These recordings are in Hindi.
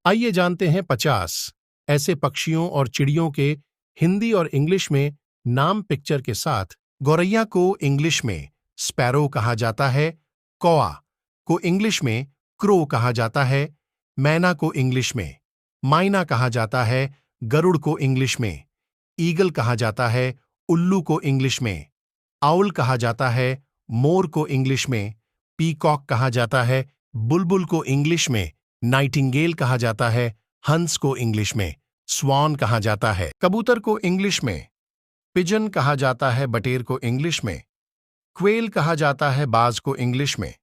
आइए जानते हैं 50 ऐसे पक्षियों और चिड़ियों के हिंदी और इंग्लिश में नाम पिक्चर के साथ। गौरैया को इंग्लिश में स्पैरो कहा जाता है, कौआ को इंग्लिश में क्रो कहा जाता है, मैना को इंग्लिश में माइना कहा जाता है, गरुड़ को इंग्लिश में ईगल कहा जाता है, उल्लू को इंग्लिश में आउल कहा जाता है, मोर को इंग्लिश में पीकॉक कहा जाता है, बुलबुल को इंग्लिश में नाइटिंगेल कहा जाता है, हंस को इंग्लिश में स्वान कहा जाता है, कबूतर को इंग्लिश में पिजन कहा जाता है, बटेर को इंग्लिश में क्वेल कहा जाता है, बाज को इंग्लिश में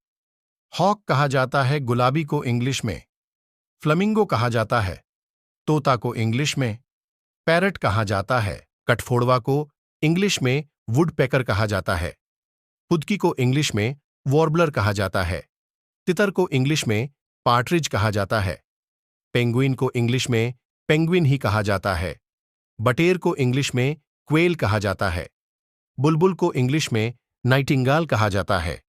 हॉक कहा जाता है, गुलाबी को इंग्लिश में फ्लेमिंगो कहा जाता है, तोता को इंग्लिश में पैरट कहा जाता है, कठफोड़वा को इंग्लिश में वुडपेकर कहा जाता है, फुदकी को इंग्लिश में वॉर्बलर कहा जाता है, तितर को इंग्लिश में पार्ट्रिज कहा जाता है, पेंगुइन को इंग्लिश में पेंगुइन ही कहा जाता है, बटेर को इंग्लिश में क्वेल कहा जाता है, बुलबुल को इंग्लिश में नाइटिंगाल कहा जाता है,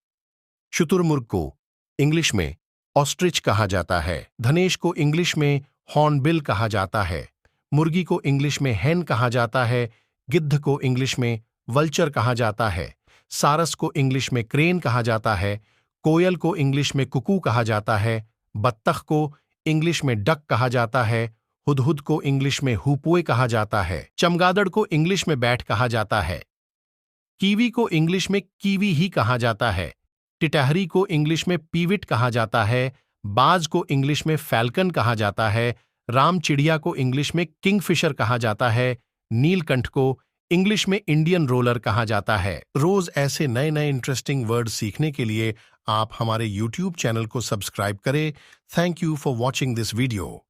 शुतुरमुर्ग को इंग्लिश में ऑस्ट्रिच कहा जाता है, धनेश को इंग्लिश में हॉर्नबिल कहा जाता है, मुर्गी को इंग्लिश में हेन कहा जाता है, गिद्ध को इंग्लिश में वल्चर कहा जाता है, सारस को इंग्लिश में क्रेन कहा जाता है, कोयल को इंग्लिश में कुकू कहा जाता है, बत्तख को इंग्लिश में डक कहा जाता है, हुदहुद को इंग्लिश में हुपुए कहा जाता है, चमगादड़ को इंग्लिश में बैट कहा जाता है, कीवी को इंग्लिश में कीवी ही कहा जाता है, टिटहरी को इंग्लिश में पीविट कहा जाता है, बाज को इंग्लिश में फैल्कन कहा जाता है, राम चिड़िया को इंग्लिश में किंगफिशर कहा जाता है, नीलकंठ को इंग्लिश में इंडियन रोलर कहा जाता है। रोज ऐसे नए नए इंटरेस्टिंग वर्ड सीखने के लिए आप हमारे YouTube चैनल को सब्सक्राइब करें। Thank you for watching this video.